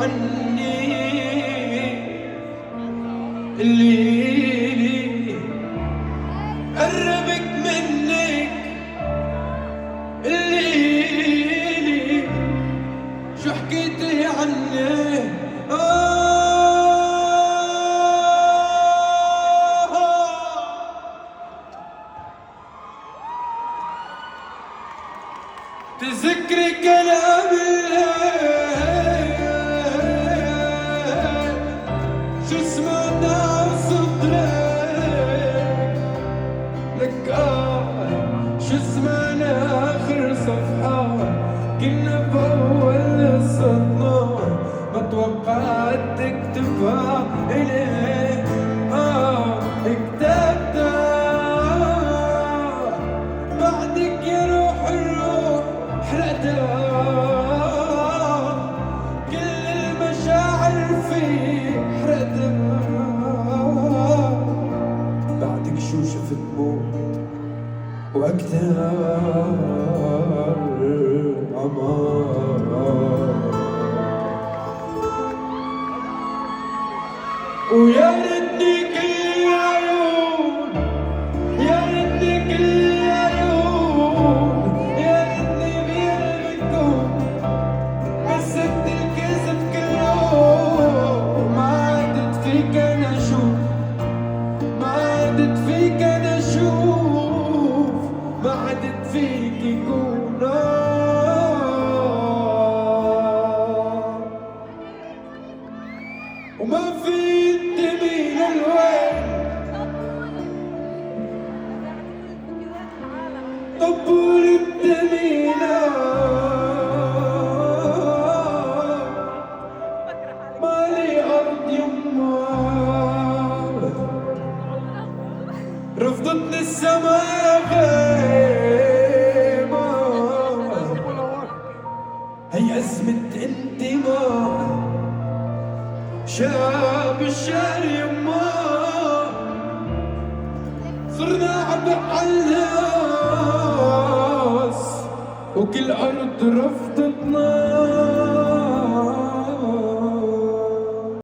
عني اللي قربك منك اللي شو حكيتي عني تذكري كلام الليل شو سمعنا صدرك لك شو سمعنا آخر صفحة كنا بأول سطر ما توقعت تكتبها إلي كتبتها بعدك يا روح الروح حرقتها كل المشاعر فيك حرقتها بعدك شو شفت موت وأكتر عمار ويا ريتني كل عيون يا ريتني كل عيون يا ريتني بقلبكم مسكت الكذب كله ما عدت فيك انا اشوف ما عدت فيك انا اشوف ما عدت فيك يكون وما في تميل الوين طبول التميلة مالي أرض يما رفضتني السما يا غيمة هي أزمة انتماء شاب الشعر يما صرنا عبء عالناس وكل أرض رفض